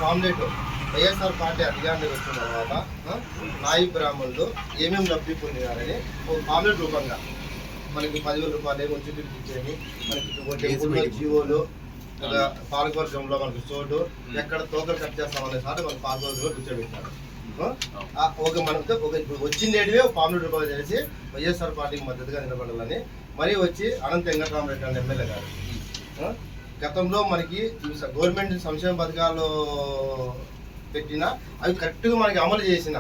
Pamphlet YSR party అధికారంలోకి వచ్చిన తర్వాత నాయి బ్రాహ్మణులు ఏమేమి లబ్ధి పొందినారని ఒక పాంప్లెట్ రూపంగా మనకి 10,000 రూపాయలు ఏమో చూపించేది, మనకి జీవోలు పాలకవర్గంలో మనకి చోటు ఎక్కడ తోకలు కట్ చేస్తామనే సార్ మనకి పాలకవర్గంలో కూర్చోబెట్టినారు. ఒక మనకు ఇప్పుడు వచ్చిండేటివే ఒక పాంప్లెట్ రూపాయలు చేసి వైఎస్ఆర్ పార్టీకి మద్దతుగా నిలబడాలని మరీ వచ్చి అనంత వెంకటరామరెడ్డి అనే ఎమ్మెల్యే గారు గతంలో మనకి గవర్నమెంట్ సంక్షేమ పథకాలు పెట్టినా అవి కరెక్ట్గా మనకి అమలు చేసిన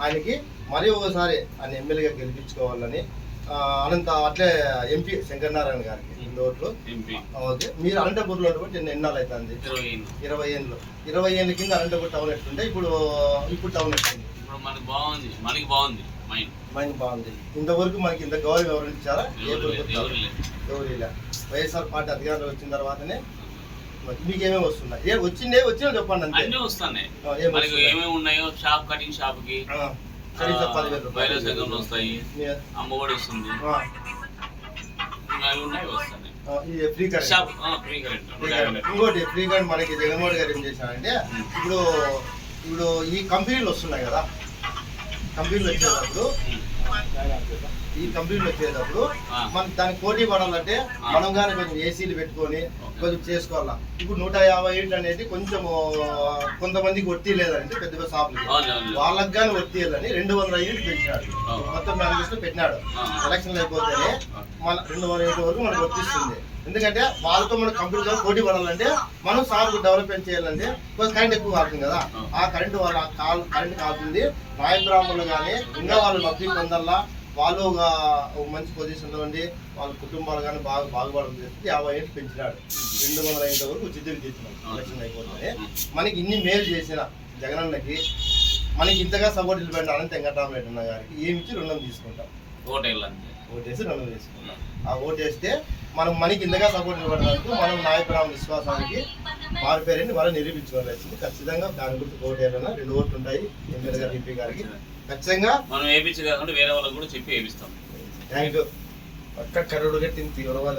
ఆయనకి మరీ ఒకసారి ఆయన ఎమ్మెల్యేగా గెలిపించుకోవాలని అనంత అట్లే ఎంపీ శంకరనారాయణ గారికి ఓట్లు. ఓకే, మీరు అనంతపూర్లో ఎన్నాళ్ళు అవుతుంది? 20 ఏళ్ళు. 20 ఏళ్ళ కింద అనంతపూర్ టౌన్ ఎట్లుంటే ఇప్పుడు టౌన్ ఎట్లుంది? మైండ్ బాగుంది. ఇంతవరకు మనకి ఇంత గౌరవం ఎవరు ఇచ్చారా? ఎవరు ఇలా వైఎస్ఆర్ పార్టీ అధికారంలో వచ్చిన తర్వాతనే మీకేమేమి వస్తున్నాయి? వచ్చినా చెప్పండి. అన్నీ వస్తున్నాయి. ఉన్నాయో షాప్ కటింగ్ షాప్ కి 10,000 రూపాయలు వస్తాయి, అమ్మఒడి వస్తుంది, ఫ్రీ కరెంట్. ఇంకోటి ఫ్రీ కరెంట్ మనకి జగన్మోహన్ గారు ఏం చేశారంటే ఇప్పుడు ఈ కంపెనీలు వస్తున్నాయి కదా, కంపెనీలు వచ్చేటప్పుడు మనకి దానికి పోటీ పడాలంటే మనం కానీ కొంచెం ఏసీలు పెట్టుకొని కొంచెం చేసుకోవాలా. ఇప్పుడు 150 అనేది కొంచెం కొంతమందికి ఒత్తి లేదంటే పెద్ద పెద్ద షాపులకి వాళ్ళకి కానీ ఒత్తి లేదని 200 యూనిట్లు పెంచినాడు. మొత్తం మేనిఫెస్టో పెట్టినాడు. ఎలక్షన్లు అయిపోతేనే మన 200 యూనిట్ల వరకు మనకు వర్తిస్తుంది. ఎందుకంటే వాళ్ళతో మన కంపెనీతో పోటీ పడాలంటే మనం షాపు డెవలప్మెంట్ చేయాలంటే కొంచెం కరెంట్ ఎక్కువ కాస్తుంది కదా, ఆ కరెంటు వాళ్ళ కరెంట్ కాకుండా నాయ బ్రాహ్మణులు కానీ ఇంకా వాళ్ళు లబ్ధి పొందల్లా, వాళ్ళు ఒక మంచి పొజిషన్లో ఉండి వాళ్ళ కుటుంబాలు కానీ బాగుపడడం చేసి 50 ఏళ్ళు పెంచినాడు. 200 ఏళ్ళ వరకు ఉచిత చేసినాడు. ఎలక్షన్ అయిపోతుంది మనకి ఇన్ని మేలు చేసిన జగనన్నకి మనకి ఇంతగా సపోర్ట్ నిలబడిన అనంత వెంకటరామరెడ్డి అన్న గారికి ఏమిచ్చి రుణం తీసుకుంటాం. ఓటేసి రుణం తీసుకుంటాం. ఆ ఓటేస్తే మనం మనకి ఇంతగా సపోర్ట్ నిలబడినందుకు మనం నాయకురామ విశ్వాసానికి మారిపోయారని వాళ్ళు నిరూపించుకోవాల్సింది. ఖచ్చితంగా దాని గురించి ఓటేయాలన్నా 2 ఓట్లు ఉంటాయి ఎమ్మెల్యే గారు, ఎంపీ గారికి. ఖచ్చితంగా మనం వేపించి కాకుండా వేరే వాళ్ళకి కూడా చెప్పి వేపిస్తాం. Thank you. పక్క కరోడు కట్టింది తీవ్రవాద